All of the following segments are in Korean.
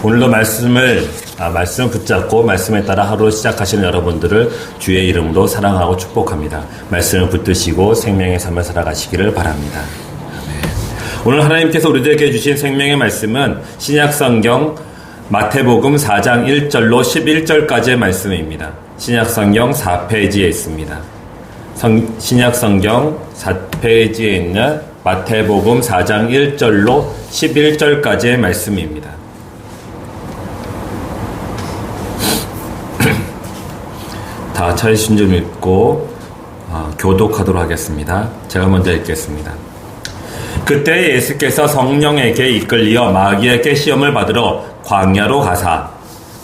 오늘도 말씀을 붙잡고 말씀에 따라 하루 시작하시는 여러분들을 주의 이름으로 사랑하고 축복합니다. 말씀을 붙드시고 생명의 삶을 살아가시기를 바랍니다. 아멘. 오늘 하나님께서 우리들에게 주신 생명의 말씀은 신약성경 마태복음 4장 1절로 11절까지의 말씀입니다. 신약성경 4페이지에 있습니다. 신약성경 4페이지에 있는 마태복음 4장 1절로 11절까지의 말씀입니다. 다 찾으신 줄 믿고 교독하도록 하겠습니다. 제가 먼저 읽겠습니다. 그때 예수께서 성령에게 이끌리어 마귀에게 시험을 받으러 광야로 가사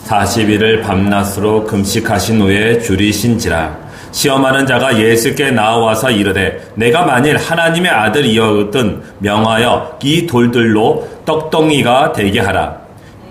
40일을 밤낮으로 금식하신 후에 줄이신지라. 시험하는 자가 예수께 나와서 이르되 내가 만일 하나님의 아들이었든 명하여 이 돌들로 떡덩이가 되게 하라.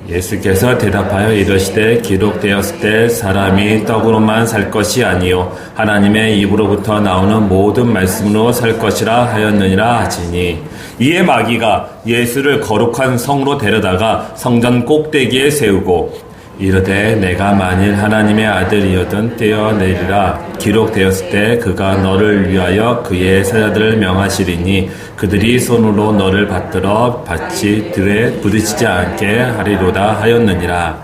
예수께서 대답하여 이르시되 기록되었을 때 사람이 떡으로만 살 것이 아니요 하나님의 입으로부터 나오는 모든 말씀으로 살 것이라 하였느니라 하시니, 이에 마귀가 예수를 거룩한 성으로 데려다가 성전 꼭대기에 세우고 이르되 내가 만일 하나님의 아들이었든 뛰어내리라. 기록되었을 때 그가 너를 위하여 그의 사자들을 명하시리니 그들이 손으로 너를 받들어 밭이 들에 부딪히지 않게 하리로다 하였느니라.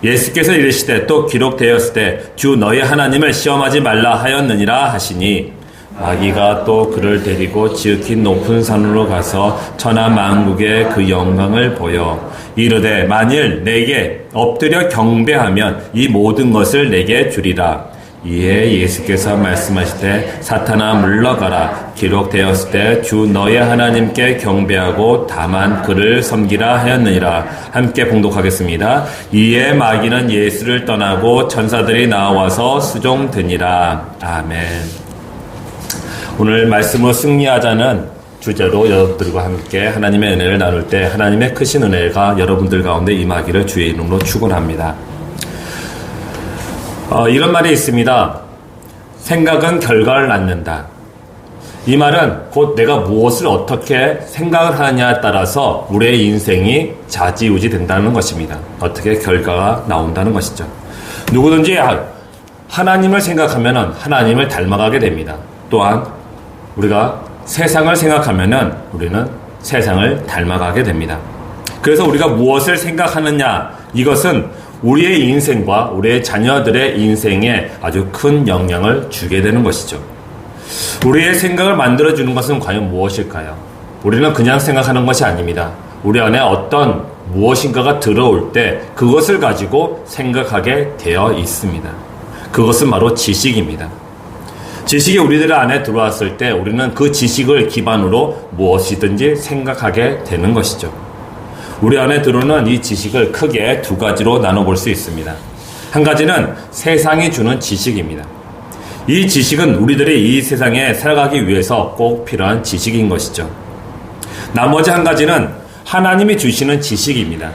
예수께서 이르시되 또 기록되었을 때 주 너희 하나님을 시험하지 말라 하였느니라 하시니, 마귀가 또 그를 데리고 지극히 높은 산으로 가서 천하 만국의 그 영광을 보여 이르되 만일 내게 엎드려 경배하면 이 모든 것을 내게 주리라. 이에 예수께서 말씀하시되 사탄아 물러가라. 기록되었을 때 주 너의 하나님께 경배하고 다만 그를 섬기라 하였느니라. 함께 봉독하겠습니다. 이에 마귀는 예수를 떠나고 천사들이 나와서 수종드니라. 아멘. 오늘 말씀으로 승리하자는 주제로 여러분들과 함께 하나님의 은혜를 나눌 때 하나님의 크신 은혜가 여러분들 가운데 임하기를 주의 이름으로 축원합니다. 이런 말이 있습니다. 생각은 결과를 낳는다. 이 말은 곧 내가 무엇을 어떻게 생각을 하느냐에 따라서 우리의 인생이 좌지우지 된다는 것입니다. 어떻게 결과가 나온다는 것이죠. 누구든지 하나님을 생각하면 하나님을 닮아가게 됩니다. 또한 우리가 세상을 생각하면은 우리는 세상을 닮아가게 됩니다. 그래서 우리가 무엇을 생각하느냐, 이것은 우리의 인생과 우리의 자녀들의 인생에 아주 큰 영향을 주게 되는 것이죠. 우리의 생각을 만들어주는 것은 과연 무엇일까요? 우리는 그냥 생각하는 것이 아닙니다. 우리 안에 어떤 무엇인가가 들어올 때 그것을 가지고 생각하게 되어 있습니다. 그것은 바로 지식입니다. 지식이 우리들 안에 들어왔을 때 우리는 그 지식을 기반으로 무엇이든지 생각하게 되는 것이죠. 우리 안에 들어오는 이 지식을 크게 두 가지로 나눠볼 수 있습니다. 한 가지는 세상이 주는 지식입니다. 이 지식은 우리들이 이 세상에 살아가기 위해서 꼭 필요한 지식인 것이죠. 나머지 한 가지는 하나님이 주시는 지식입니다.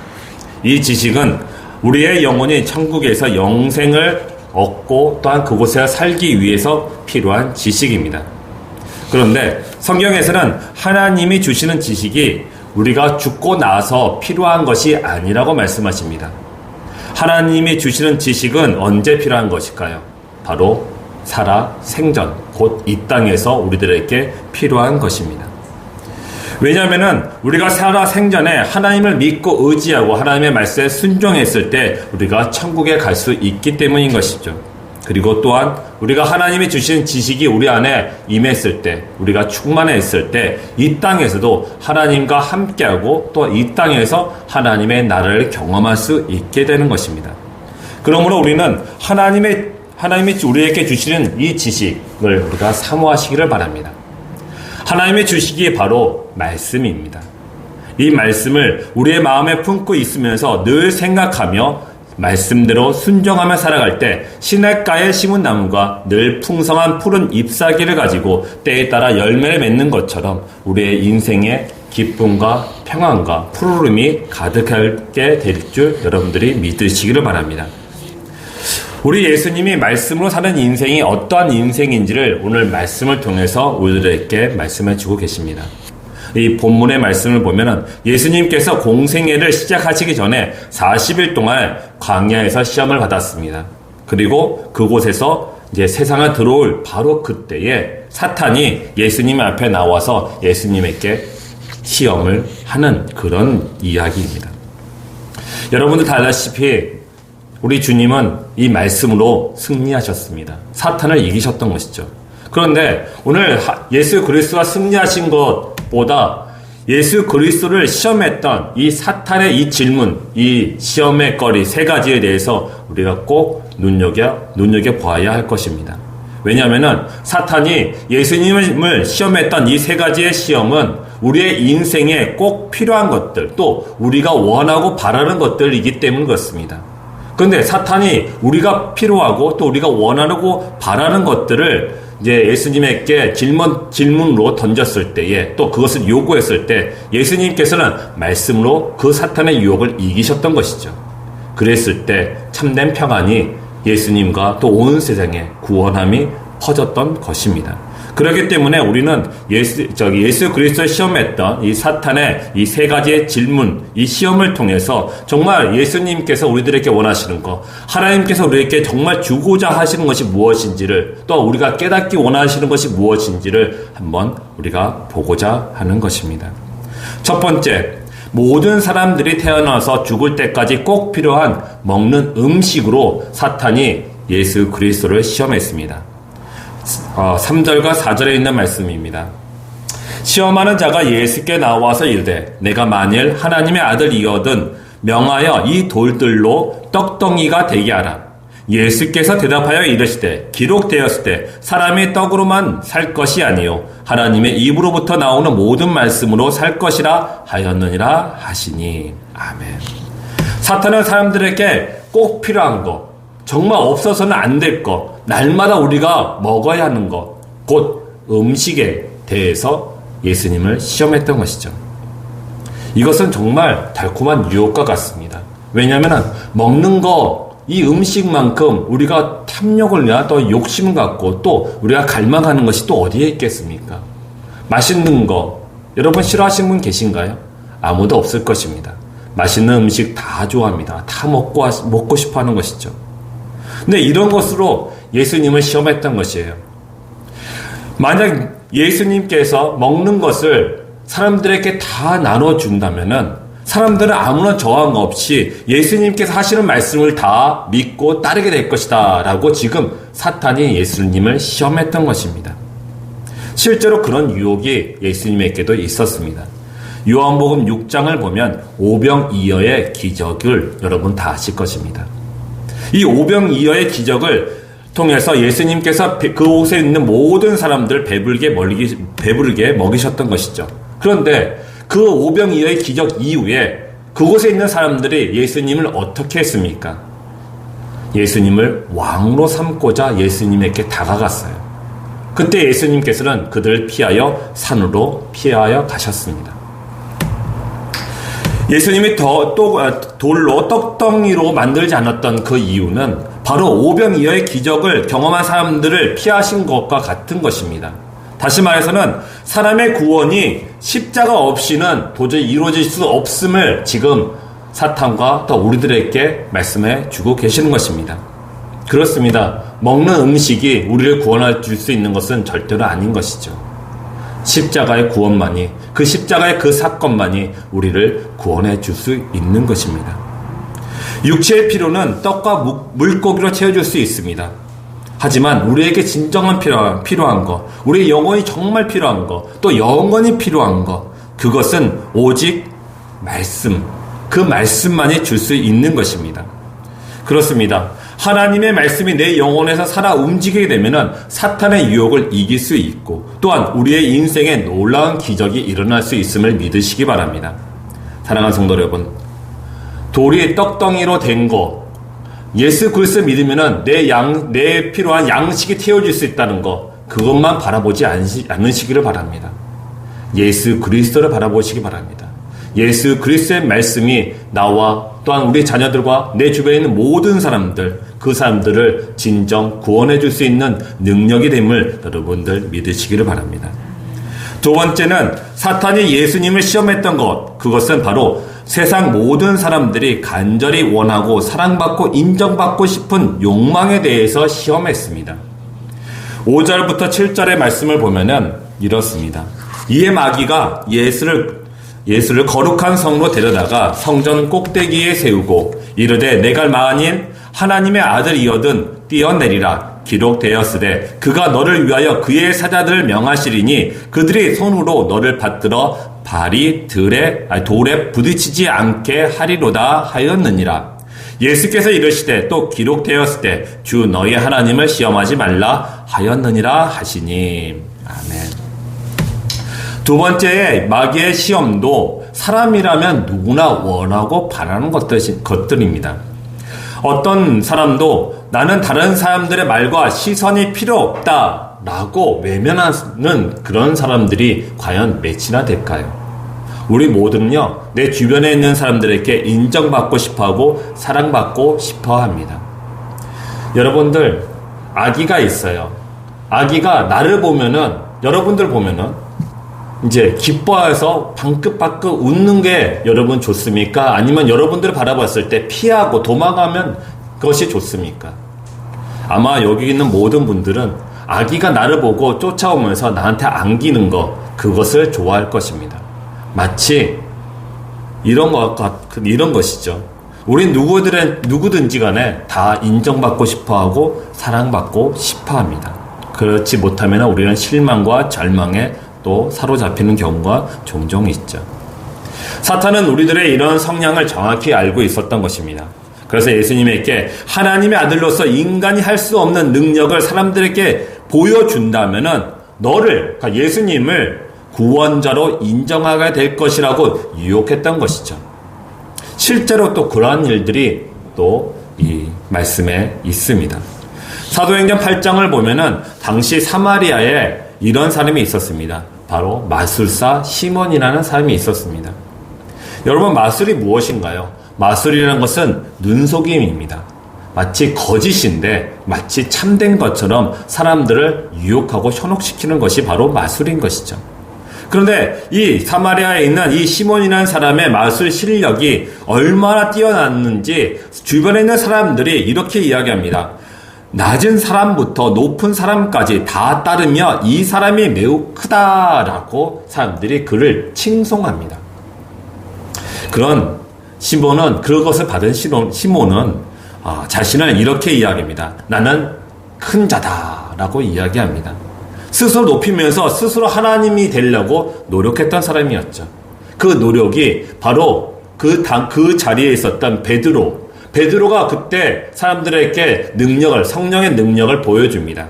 이 지식은 우리의 영혼이 천국에서 영생을 얻고 또한 그곳에 살기 위해서 필요한 지식입니다. 그런데 성경에서는 하나님이 주시는 지식이 우리가 죽고 나서 필요한 것이 아니라고 말씀하십니다. 하나님이 주시는 지식은 언제 필요한 것일까요? 바로 살아 생전, 곧 이 땅에서 우리들에게 필요한 것입니다. 왜냐하면 우리가 살아 생전에 하나님을 믿고 의지하고 하나님의 말씀에 순종했을 때 우리가 천국에 갈 수 있기 때문인 것이죠. 그리고 또한 우리가 하나님이 주신 지식이 우리 안에 임했을 때, 우리가 충만했을 때 이 땅에서도 하나님과 함께하고 또 이 땅에서 하나님의 나라를 경험할 수 있게 되는 것입니다. 그러므로 우리는 하나님이 우리에게 주시는 이 지식을 우리가 사모하시기를 바랍니다. 하나님의 주식이 바로 말씀입니다. 이 말씀을 우리의 마음에 품고 있으면서 늘 생각하며 말씀대로 순종하며 살아갈 때 시냇가에 심은 나무가 늘 풍성한 푸른 잎사귀를 가지고 때에 따라 열매를 맺는 것처럼 우리의 인생에 기쁨과 평안과 푸르름이 가득하게 될 줄 여러분들이 믿으시기를 바랍니다. 우리 예수님이 말씀으로 사는 인생이 어떠한 인생인지를 오늘 말씀을 통해서 우리들에게 말씀해 주고 계십니다. 이 본문의 말씀을 보면은 예수님께서 공생애를 시작하시기 전에 40일 동안 광야에서 시험을 받았습니다. 그리고 그곳에서 이제 세상에 들어올 바로 그때에 사탄이 예수님 앞에 나와서 예수님에게 시험을 하는 그런 이야기입니다. 여러분들 다 알다시피 우리 주님은 이 말씀으로 승리하셨습니다. 사탄을 이기셨던 것이죠. 그런데 오늘 예수 그리스도가 승리하신 것보다 예수 그리스도를 시험했던 이 사탄의 이 질문, 이 시험의 거리 세 가지에 대해서 우리가 꼭 눈여겨보아야 할 것입니다. 왜냐하면은 사탄이 예수님을 시험했던 이 세 가지의 시험은 우리의 인생에 꼭 필요한 것들, 또 우리가 원하고 바라는 것들이기 때문 그렇습니다. 그런데 사탄이 우리가 필요하고 또 우리가 원하고 바라는 것들을 이제 예수님에게 질문으로 던졌을 때에 또 그것을 요구했을 때 예수님께서는 말씀으로 그 사탄의 유혹을 이기셨던 것이죠. 그랬을 때 참된 평안이 예수님과 또 온 세상에 구원함이 퍼졌던 것입니다. 그렇기 때문에 우리는 예수 그리스도를 시험했던 이 사탄의 이 세 가지의 질문, 이 시험을 통해서 정말 예수님께서 우리들에게 원하시는 것, 하나님께서 우리에게 정말 주고자 하시는 것이 무엇인지를, 또 우리가 깨닫기 원하시는 것이 무엇인지를 한번 우리가 보고자 하는 것입니다. 첫 번째, 모든 사람들이 태어나서 죽을 때까지 꼭 필요한 먹는 음식으로 사탄이 예수 그리스도를 시험했습니다. 3절과 4절에 있는 말씀입니다. 시험하는 자가 예수께 나와서 이르되 내가 만일 하나님의 아들이거든 명하여 이 돌들로 떡덩이가 되게 하라. 예수께서 대답하여 이르시되 기록되었을 때 사람이 떡으로만 살 것이 아니요 하나님의 입으로부터 나오는 모든 말씀으로 살 것이라 하였느니라 하시니. 아멘. 사탄은 사람들에게 꼭 필요한 것, 정말 없어서는 안 될 것, 날마다 우리가 먹어야 하는 것, 곧 음식에 대해서 예수님을 시험했던 것이죠. 이것은 정말 달콤한 유혹과 같습니다. 왜냐하면 먹는 거, 이 음식만큼 우리가 탐욕을 내야 또 욕심을 갖고 또 우리가 갈망하는 것이 또 어디에 있겠습니까? 맛있는 거, 여러분 싫어하시는 분 계신가요? 아무도 없을 것입니다. 맛있는 음식 다 좋아합니다. 다 먹고 싶어 하는 것이죠. 근데 이런 것으로 예수님을 시험했던 것이에요. 만약 예수님께서 먹는 것을 사람들에게 다 나눠준다면은 사람들은 아무런 저항 없이 예수님께서 하시는 말씀을 다 믿고 따르게 될 것이다 라고 지금 사탄이 예수님을 시험했던 것입니다. 실제로 그런 유혹이 예수님에게도 있었습니다. 요한복음 6장을 보면 오병이어의 기적을 여러분 다 아실 것입니다. 이 오병이어의 기적을 통해서 예수님께서 그곳에 있는 모든 사람들을 배부르게 먹이셨던 것이죠. 그런데 그 오병이어의 기적 이후에 그곳에 있는 사람들이 예수님을 어떻게 했습니까? 예수님을 왕으로 삼고자 예수님에게 다가갔어요. 그때 예수님께서는 그들을 피하여 산으로 피하여 가셨습니다. 예수님이 돌로 떡덩이로 만들지 않았던 그 이유는 바로 오병이어의 기적을 경험한 사람들을 피하신 것과 같은 것입니다. 다시 말해서는 사람의 구원이 십자가 없이는 도저히 이루어질 수 없음을 지금 사탄과 또 우리들에게 말씀해 주고 계시는 것입니다. 그렇습니다. 먹는 음식이 우리를 구원해 줄 수 있는 것은 절대로 아닌 것이죠. 십자가의 구원만이, 그 십자가의 그 사건만이 우리를 구원해 줄 수 있는 것입니다. 육체의 필요는 떡과 물고기로 채워줄 수 있습니다. 하지만 우리에게 진정한 필요한 것, 우리의 영혼이 정말 필요한 것, 또 영원히 필요한 것, 그것은 오직 말씀, 그 말씀만이 줄 수 있는 것입니다. 그렇습니다. 하나님의 말씀이 내 영혼에서 살아 움직이게 되면 사탄의 유혹을 이길 수 있고 또한 우리의 인생에 놀라운 기적이 일어날 수 있음을 믿으시기 바랍니다. 사랑하는 성도 여러분, 돌이 떡덩이로 된 거, 예수 그리스도 믿으면 내 필요한 양식이 태워질 수 있다는 거, 그것만 바라보지 않으시기를 바랍니다. 예수 그리스도를 바라보시기 바랍니다. 예수 그리스도의 말씀이 나와 또한 우리 자녀들과 내 주변에 있는 모든 사람들, 그 사람들을 진정 구원해 줄 수 있는 능력이 됨을 여러분들 믿으시기를 바랍니다. 두 번째는 사탄이 예수님을 시험했던 것, 그것은 바로 세상 모든 사람들이 간절히 원하고 사랑받고 인정받고 싶은 욕망에 대해서 시험했습니다. 5절부터 7절의 말씀을 보면은 이렇습니다. 이에 마귀가 예수를 거룩한 성로 데려다가 성전 꼭대기에 세우고 이르되 내가 만일 하나님의 아들이거든 뛰어내리라. 기록되었으되 그가 너를 위하여 그의 사자들을 명하시리니 그들이 손으로 너를 받들어 발이 돌에 부딪히지 않게 하리로다 하였느니라. 예수께서 이르시되 또 기록되었을 때 주 너희 하나님을 시험하지 말라 하였느니라 하시니. 아멘. 두 번째 마귀의 시험도 사람이라면 누구나 원하고 바라는 것들입니다. 어떤 사람도 나는 다른 사람들의 말과 시선이 필요 없다 라고 외면하는 그런 사람들이 과연 몇이나 될까요? 우리 모두는요, 내 주변에 있는 사람들에게 인정받고 싶어하고 사랑받고 싶어합니다. 여러분들, 아기가 있어요. 아기가 나를 보면은, 여러분들 보면은 이제 기뻐해서 방긋방긋 웃는 게 여러분 좋습니까? 아니면 여러분들을 바라봤을 때 피하고 도망가면 그것이 좋습니까? 아마 여기 있는 모든 분들은 아기가 나를 보고 쫓아오면서 나한테 안기는 거, 그것을 좋아할 것입니다. 마치 이런 것이죠. 우린 누구든지 간에 다 인정받고 싶어하고 사랑받고 싶어합니다. 그렇지 못하면 우리는 실망과 절망에 또 사로잡히는 경우가 종종 있죠. 사탄은 우리들의 이런 성향을 정확히 알고 있었던 것입니다. 그래서 예수님에게 하나님의 아들로서 인간이 할 수 없는 능력을 사람들에게 보여준다면은 너를, 그러니까 예수님을 구원자로 인정하게 될 것이라고 유혹했던 것이죠. 실제로 또 그러한 일들이 또 이 말씀에 있습니다. 사도행전 8장을 보면은 당시 사마리아에 이런 사람이 있었습니다. 바로 마술사 시몬이라는 사람이 있었습니다. 여러분, 마술이 무엇인가요? 마술이라는 것은 눈속임입니다. 마치 거짓인데 마치 참된 것처럼 사람들을 유혹하고 현혹시키는 것이 바로 마술인 것이죠. 그런데 이 사마리아에 있는 이 시몬이라는 사람의 마술 실력이 얼마나 뛰어났는지 주변에 있는 사람들이 이렇게 이야기합니다. 낮은 사람부터 높은 사람까지 다 따르며 이 사람이 매우 크다라고 사람들이 그를 칭송합니다. 그런 시몬은, 그것을 받은 시몬은 자신을 이렇게 이야기합니다. 나는 큰 자다라고 이야기합니다. 스스로 높이면서 스스로 하나님이 되려고 노력했던 사람이었죠. 그 노력이 바로 그 자리에 있었던 베드로가 그때 사람들에게 성령의 능력을 보여줍니다.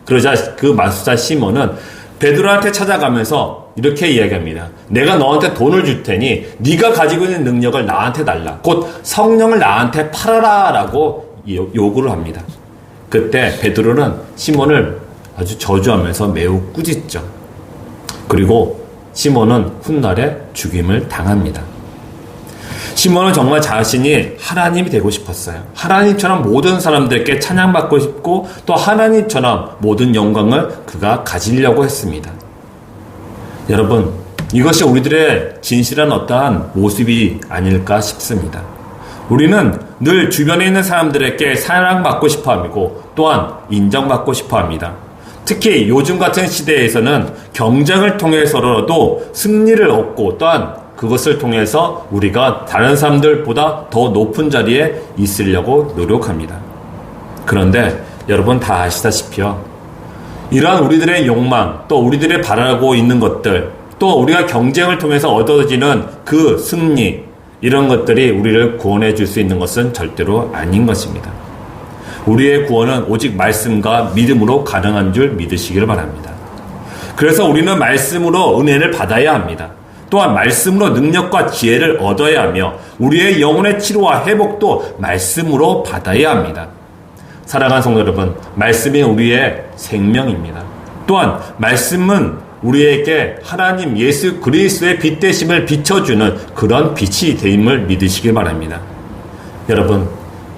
그러자 그 마술사 시몬은 베드로한테 찾아가면서 이렇게 이야기합니다. 내가 너한테 돈을 줄 테니 네가 가지고 있는 능력을 나한테 달라. 곧 성령을 나한테 팔아라 라고 요구를 합니다. 그때 베드로는 시몬을 아주 저주하면서 매우 꾸짖죠. 그리고 시몬은 훗날에 죽임을 당합니다. 시몬은 정말 자신이 하나님이 되고 싶었어요. 하나님처럼 모든 사람들에게 찬양받고 싶고 또 하나님처럼 모든 영광을 그가 가지려고 했습니다. 여러분, 이것이 우리들의 진실한 어떠한 모습이 아닐까 싶습니다. 우리는 늘 주변에 있는 사람들에게 사랑받고 싶어하고 또한 인정받고 싶어합니다. 특히 요즘 같은 시대에서는 경쟁을 통해서라도 승리를 얻고 또한 그것을 통해서 우리가 다른 사람들보다 더 높은 자리에 있으려고 노력합니다. 그런데 여러분 다 아시다시피요. 이러한 우리들의 욕망, 또 우리들의 바라고 있는 것들, 또 우리가 경쟁을 통해서 얻어지는 그 승리, 이런 것들이 우리를 구원해 줄 수 있는 것은 절대로 아닌 것입니다. 우리의 구원은 오직 말씀과 믿음으로 가능한 줄 믿으시기를 바랍니다. 그래서 우리는 말씀으로 은혜를 받아야 합니다. 또한 말씀으로 능력과 지혜를 얻어야 하며 우리의 영혼의 치료와 회복도 말씀으로 받아야 합니다. 사랑하는 성도 여러분, 말씀이 우리의 생명입니다. 또한 말씀은 우리에게 하나님 예수 그리스도의 빛 되심을 비춰주는 그런 빛이 되임을 믿으시기 바랍니다. 여러분,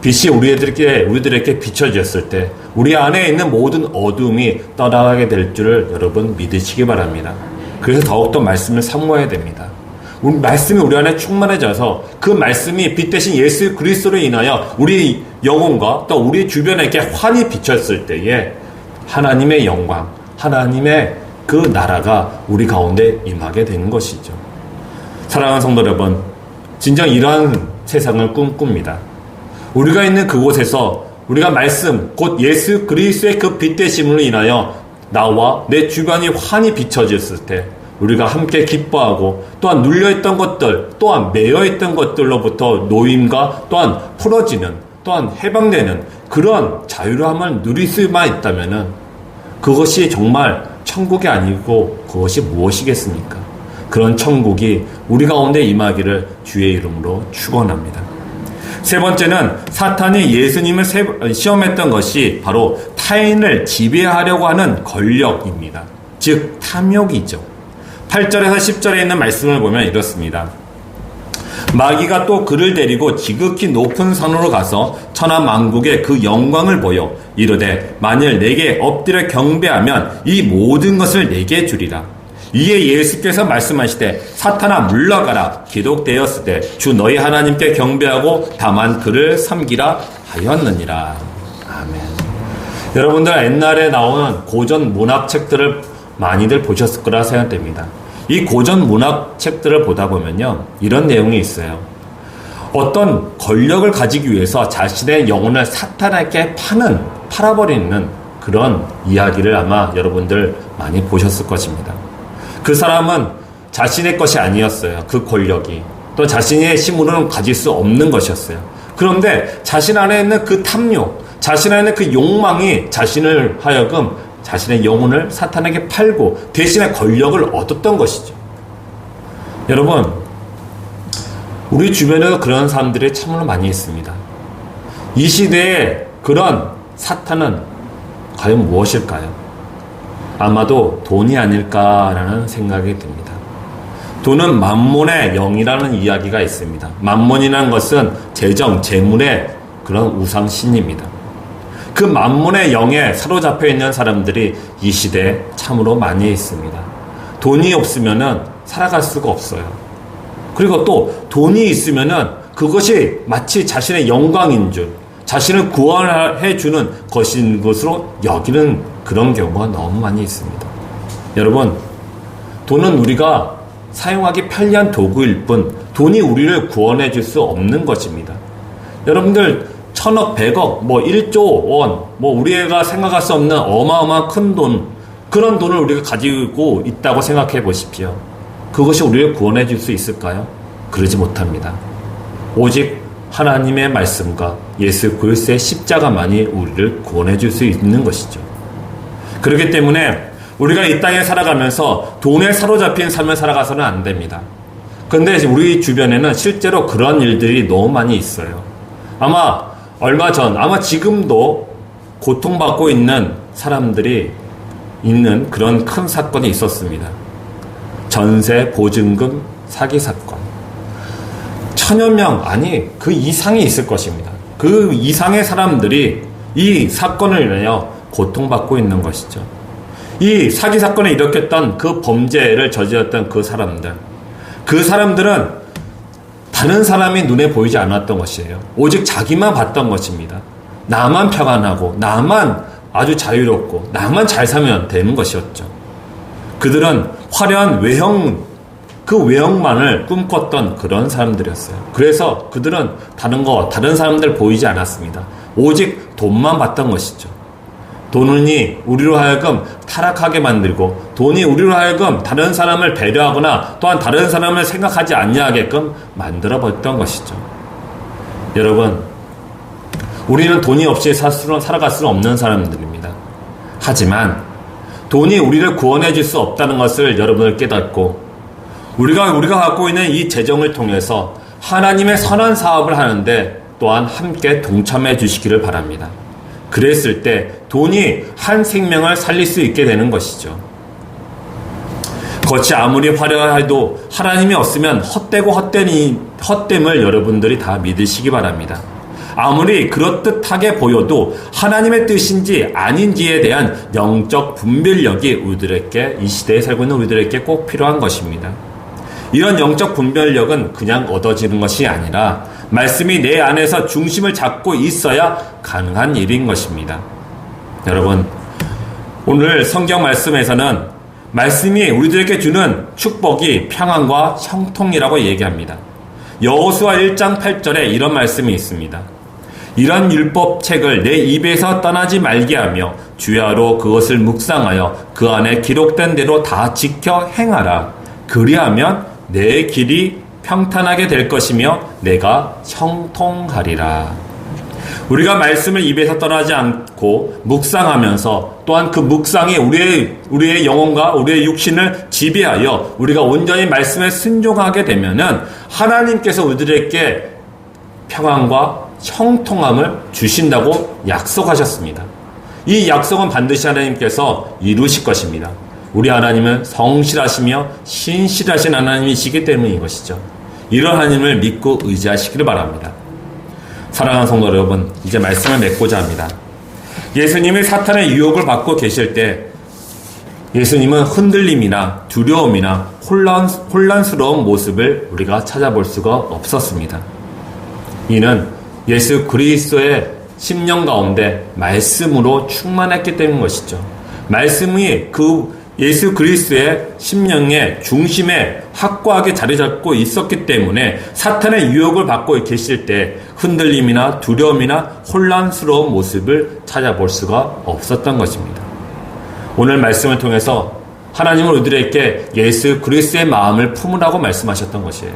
빛이 우리들에게 비춰졌을 때 우리 안에 있는 모든 어둠이 떠나가게 될 줄을 여러분 믿으시기 바랍니다. 그래서 더욱더 말씀을 사모해야 됩니다. 우리 말씀이 우리 안에 충만해져서 그 말씀이 빛 대신 예수 그리스도로 인하여 우리 영혼과 또 우리 주변에게 환히 비쳤을 때에 하나님의 영광, 하나님의 그 나라가 우리 가운데 임하게 되는 것이죠. 사랑하는 성도 여러분, 진정 이러한 세상을 꿈꿉니다. 우리가 있는 그곳에서 우리가 말씀, 곧 예수 그리스도의 그 빛 되심으로 인하여 나와 내 주변이 환히 비춰졌을 때 우리가 함께 기뻐하고 또한 눌려있던 것들, 또한 매여있던 것들로부터 노임과 또한 풀어지는, 또한 해방되는 그런 자유로움을 누릴 수만 있다면 그것이 정말 천국이 아니고 그것이 무엇이겠습니까? 그런 천국이 우리 가운데 임하기를 주의 이름으로 축원합니다. 세 번째는 사탄이 예수님을 시험했던 것이 바로 타인을 지배하려고 하는 권력입니다. 즉 탐욕이죠. 8절에서 10절에 있는 말씀을 보면 이렇습니다. 마귀가 또 그를 데리고 지극히 높은 산으로 가서 천하만국의 그 영광을 보여 이르되 만일 내게 엎드려 경배하면 이 모든 것을 내게 주리라. 이에 예수께서 말씀하시되 사탄아 물러가라 기록되었으되 주 너희 하나님께 경배하고 다만 그를 섬기라 하였느니라. 아멘. 여러분들 옛날에 나오는 고전 문학책들을 많이들 보셨을 거라 생각됩니다. 이 고전 문학책들을 보다 보면요 이런 내용이 있어요. 어떤 권력을 가지기 위해서 자신의 영혼을 사탄에게 팔아버리는 그런 이야기를 아마 여러분들 많이 보셨을 것입니다. 그 사람은 자신의 것이 아니었어요. 그 권력이. 또 자신의 힘으로는 가질 수 없는 것이었어요. 그런데 자신 안에 있는 그 탐욕, 자신 안에 있는 그 욕망이 자신을 하여금 자신의 영혼을 사탄에게 팔고 대신에 권력을 얻었던 것이죠. 여러분, 우리 주변에도 그런 사람들이 참으로 많이 있습니다. 이 시대에 그런 사탄은 과연 무엇일까요? 아마도 돈이 아닐까라는 생각이 듭니다. 돈은 만몬의 영이라는 이야기가 있습니다. 만몬이라는 것은 재정, 재물의 그런 우상신입니다. 그 만몬의 영에 사로잡혀 있는 사람들이 이 시대에 참으로 많이 있습니다. 돈이 없으면은 살아갈 수가 없어요. 그리고 또 돈이 있으면은 그것이 마치 자신의 영광인 줄, 자신을 구원해 주는 것인 것으로 여기는 그런 경우가 너무 많이 있습니다. 여러분, 돈은 우리가 사용하기 편리한 도구일 뿐 돈이 우리를 구원해 줄 수 없는 것입니다. 여러분들 1000억, 100억, 1조 원, 우리가 생각할 수 없는 어마어마한 큰 돈, 그런 돈을 우리가 가지고 있다고 생각해 보십시오. 그것이 우리를 구원해 줄 수 있을까요? 그러지 못합니다. 오직 하나님의 말씀과 예수 그리스도의 십자가만이 우리를 구원해 줄 수 있는 것이죠. 그렇기 때문에 우리가 이 땅에 살아가면서 돈에 사로잡힌 삶을 살아가서는 안 됩니다. 그런데 우리 주변에는 실제로 그런 일들이 너무 많이 있어요. 아마 얼마 전, 아마 지금도 고통받고 있는 사람들이 있는 그런 큰 사건이 있었습니다. 전세 보증금 사기 사건. 1000여 명, 아니 그 이상이 있을 것입니다. 그 이상의 사람들이 이 사건을 인하여 고통받고 있는 것이죠. 이 사기 사건을 일으켰던 그 범죄를 저질렀던 그 사람들은 다른 사람이 눈에 보이지 않았던 것이에요. 오직 자기만 봤던 것입니다. 나만 평안하고 나만 아주 자유롭고 나만 잘 살면 되는 것이었죠. 그들은 화려한 그 외형만을 꿈꿨던 그런 사람들이었어요. 그래서 그들은 다른 사람들 보이지 않았습니다. 오직 돈만 봤던 것이죠. 돈이 우리로 하여금 타락하게 만들고 돈이 우리로 하여금 다른 사람을 배려하거나 또한 다른 사람을 생각하지 않냐게끔 만들어버렸던 것이죠. 여러분, 우리는 돈이 없이 살아갈 수는 없는 사람들입니다. 하지만 돈이 우리를 구원해 줄 수 없다는 것을 여러분을 깨닫고 우리가 갖고 있는 이 재정을 통해서 하나님의 선한 사업을 하는데 또한 함께 동참해 주시기를 바랍니다. 그랬을 때 돈이 한 생명을 살릴 수 있게 되는 것이죠. 겉이 아무리 화려해도 하나님이 없으면 헛되고 헛됨을 여러분들이 다 믿으시기 바랍니다. 아무리 그럴듯하게 보여도 하나님의 뜻인지 아닌지에 대한 영적 분별력이 우리들에게, 이 시대에 살고 있는 우리들에게 꼭 필요한 것입니다. 이런 영적 분별력은 그냥 얻어지는 것이 아니라 말씀이 내 안에서 중심을 잡고 있어야 가능한 일인 것입니다. 여러분, 오늘 성경 말씀에서는 말씀이 우리들에게 주는 축복이 평안과 형통이라고 얘기합니다. 여호수아 1장 8절에 이런 말씀이 있습니다. 이런 율법책을 내 입에서 떠나지 말게 하며 주야로 그것을 묵상하여 그 안에 기록된 대로 다 지켜 행하라. 그리하면 내 길이 평탄하게 될 것이며 내가 형통하리라. 우리가 말씀을 입에서 떠나지 않고 묵상하면서 또한 그 묵상이 우리의 영혼과 우리의 육신을 지배하여 우리가 온전히 말씀에 순종하게 되면은 하나님께서 우리들에게 평안과 형통함을 주신다고 약속하셨습니다. 이 약속은 반드시 하나님께서 이루실 것입니다. 우리 하나님은 성실하시며 신실하신 하나님이시기 때문인 것이죠. 이런 하나님을 믿고 의지하시기를 바랍니다. 사랑하는 성도 여러분, 이제 말씀을 맺고자 합니다. 예수님이 사탄의 유혹을 받고 계실 때 예수님은 흔들림이나 두려움이나 혼란스러운 모습을 우리가 찾아볼 수가 없었습니다. 이는 예수 그리스도의 심령 가운데 말씀으로 충만했기 때문인 것이죠. 말씀이 그 예수 그리스도의 심령의 중심에 확고하게 자리 잡고 있었기 때문에 사탄의 유혹을 받고 계실 때 흔들림이나 두려움이나 혼란스러운 모습을 찾아볼 수가 없었던 것입니다. 오늘 말씀을 통해서 하나님은 우리들에게 예수 그리스도의 마음을 품으라고 말씀하셨던 것이에요.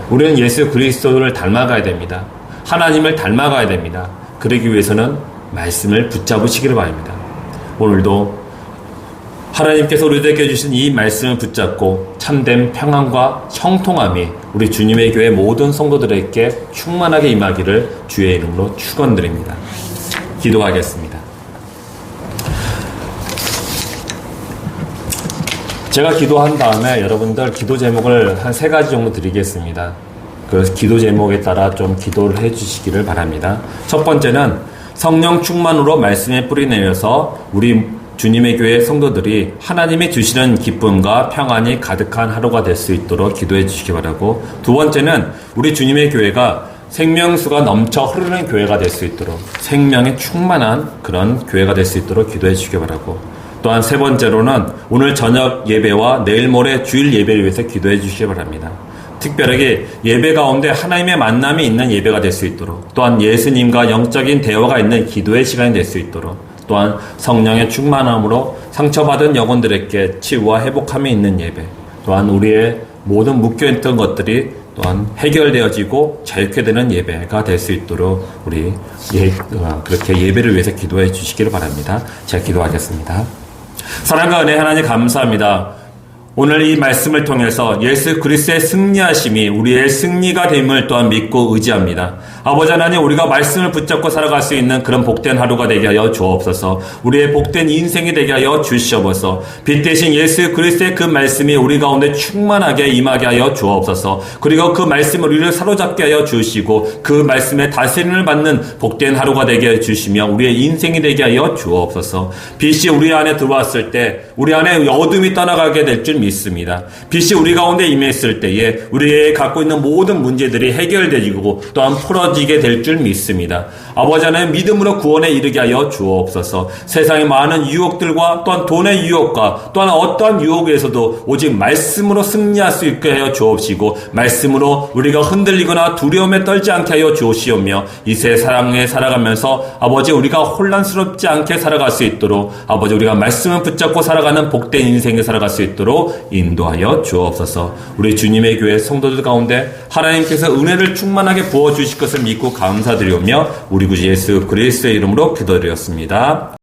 우리는 예수 그리스도를 닮아가야 됩니다. 하나님을 닮아가야 됩니다. 그러기 위해서는 말씀을 붙잡으시기를 바랍니다. 오늘도 하나님께서 우리들에게 주신 이 말씀을 붙잡고 참된 평안과 형통함이 우리 주님의 교회 모든 성도들에게 충만하게 임하기를 주의 이름으로 축원드립니다. 기도하겠습니다. 제가 기도한 다음에 여러분들 기도 제목을 한 3가지 정도 드리겠습니다. 그 기도 제목에 따라 좀 기도를 해주시기를 바랍니다. 첫 번째는 성령 충만으로 말씀에 뿌리 내려서 우리 주님의 교회 성도들이 하나님이 주시는 기쁨과 평안이 가득한 하루가 될 수 있도록 기도해 주시기 바라고, 두 번째는 우리 주님의 교회가 생명수가 넘쳐 흐르는 교회가 될 수 있도록, 생명에 충만한 그런 교회가 될 수 있도록 기도해 주시기 바라고, 또한 세 번째로는 오늘 저녁 예배와 내일 모레 주일 예배를 위해서 기도해 주시기 바랍니다. 특별하게 예배 가운데 하나님의 만남이 있는 예배가 될 수 있도록, 또한 예수님과 영적인 대화가 있는 기도의 시간이 될 수 있도록, 또한 성령의 충만함으로 상처받은 영혼들에게 치유와 회복함이 있는 예배, 또한 우리의 모든 묶여있던 것들이 또한 해결되어지고 자유케 되는 예배가 될 수 있도록 우리 그렇게 예배를 위해서 기도해 주시기를 바랍니다. 제가 기도하겠습니다. 사랑과 은혜 하나님 감사합니다. 오늘 이 말씀을 통해서 예수 그리스도의 승리하심이 우리의 승리가 됨을 또한 믿고 의지합니다. 아버지 하나님, 우리가 말씀을 붙잡고 살아갈 수 있는 그런 복된 하루가 되게 하여 주옵소서. 우리의 복된 인생이 되게 하여 주시옵소서. 빛 대신 예수 그리스도의 그 말씀이 우리 가운데 충만하게 임하게 하여 주옵소서. 그리고 그 말씀을 우리를 사로잡게 하여 주시고 그 말씀에 다스림을 받는 복된 하루가 되게 해 주시며 우리의 인생이 되게 하여 주옵소서. 빛이 우리 안에 들어왔을 때 우리 안에 어둠이 떠나가게 될 줄 믿습니다. 빛이 우리 가운데 임했을 때에 우리의 갖고 있는 모든 문제들이 해결되고 또한 풀어지게 될 줄 믿습니다. 아버지 하나님, 믿음으로 구원에 이르게 하여 주옵소서. 세상의 많은 유혹들과 또한 돈의 유혹과 또한 어떠한 유혹에서도 오직 말씀으로 승리할 수 있게 하여 주옵시고 말씀으로 우리가 흔들리거나 두려움에 떨지 않게 하여 주옵시오며 이 세상에 살아가면서 아버지 우리가 혼란스럽지 않게 살아갈 수 있도록 아버지 우리가 말씀을 붙잡고 살아가는 복된 인생에 살아갈 수 있도록 인도하여 주옵소서. 우리 주님의 교회 성도들 가운데 하나님께서 은혜를 충만하게 부어주실 것을 믿고 감사드리오며 우리 구주 예수 그리스도의 이름으로 기도드렸습니다.